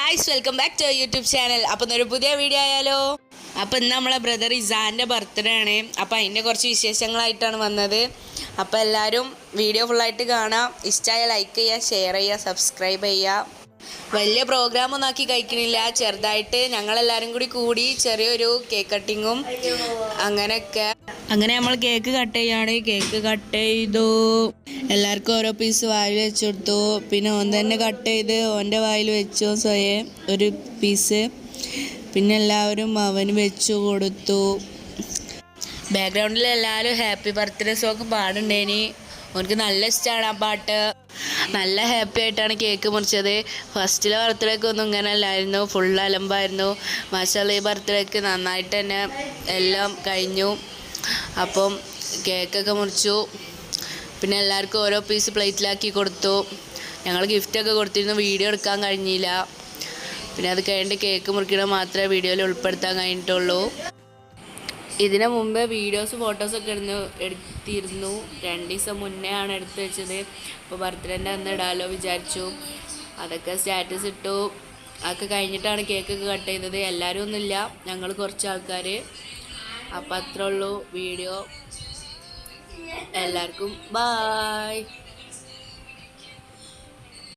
Guys welcome back to YouTube channel. അപ്പം ഒരു പുതിയ വീഡിയോ ആയാലോ. അപ്പം ഇന്ന് നമ്മളെ ബ്രദർ ഇസാൻ്റെ ബർത്ത്ഡേ ആണ്. അപ്പം അതിൻ്റെ കുറച്ച് വിശേഷങ്ങളായിട്ടാണ് വന്നത്. അപ്പം എല്ലാവരും വീഡിയോ ഫുള്ളായിട്ട് കാണാം. ഇഷ്ടമായ ലൈക്ക് ചെയ്യുക, ഷെയർ ചെയ്യുക, സബ്സ്ക്രൈബ് ചെയ്യുക. വലിയ പ്രോഗ്രാമൊന്നും ആക്കി കഴിക്കണില്ല, ചെറുതായിട്ട് ഞങ്ങളെല്ലാവരും കൂടി ചെറിയൊരു കേക്ക് കട്ടിങ്ങും അങ്ങനെയൊക്കെ. അങ്ങനെ നമ്മൾ കേക്ക് കട്ട് ചെയ്യാണ്. കേക്ക് കട്ട് ചെയ്തു, എല്ലാവർക്കും ഓരോ പീസ് വായിൽ വെച്ച് കൊടുത്തു. പിന്നെ ഓൻ തന്നെ കട്ട് ചെയ്ത് ഓൻ്റെ വായിൽ വെച്ചു സ്വയം ഒരു പീസ്. പിന്നെ എല്ലാവരും അവന് വെച്ചു കൊടുത്തു. ബാക്ക്ഗ്രൗണ്ടിൽ എല്ലാവരും ഹാപ്പി ബർത്ത്ഡേ സോങ് പാടുണ്ടേനി. ഓനക്ക് നല്ല ഇഷ്ടമാണ് ആ പാട്ട്. നല്ല ഹാപ്പി ആയിട്ടാണ് കേക്ക് മുറിച്ചത്. ഫസ്റ്റിലെ ബർത്ത്ഡേക്ക് ഒന്നും ഇങ്ങനെ അല്ലായിരുന്നു, ഫുൾ അലമ്പായിരുന്നു. മാഷാഅല്ലാഹ് ഈ ബർത്ത്ഡേക്ക് നന്നായിട്ട് തന്നെ എല്ലാം കഴിഞ്ഞു. അപ്പം കേക്കൊക്കെ മുറിച്ചു. പിന്നെ എല്ലാവർക്കും ഓരോ പീസ് പ്ലേറ്റിലാക്കി കൊടുത്തു. ഞങ്ങൾ ഗിഫ്റ്റൊക്കെ കൊടുത്തിരുന്നു, വീഡിയോ എടുക്കാൻ കഴിഞ്ഞില്ല. പിന്നെ അത് കഴിഞ്ഞിട്ട് കേക്ക് മുറിക്കണം മാത്രമേ വീഡിയോയിൽ ഉൾപ്പെടുത്താൻ കഴിഞ്ഞിട്ടുള്ളൂ. ഇതിനു മുമ്പ് വീഡിയോസ് ഫോട്ടോസൊക്കെ എടുത്തിരുന്നു. 2 ദിവസം മുന്നേ ആണ് എടുത്ത് വെച്ചത്. അപ്പോൾ ബർത്ത്ഡേൻ്റെ അന്ന് ഇടാലോ വിചാരിച്ചു. അതൊക്കെ സ്റ്റാറ്റസ് ഇട്ടു. അതൊക്കെ കഴിഞ്ഞിട്ടാണ് കേക്കൊക്കെ കട്ട് ചെയ്തത്. എല്ലാവരും ഒന്നുമില്ല, ഞങ്ങൾ കുറച്ച് ആൾക്കാർ. അപ്പം അത്രേ ഉള്ളൂ വീഡിയോ. എല്ലാവർക്കും ബായ്.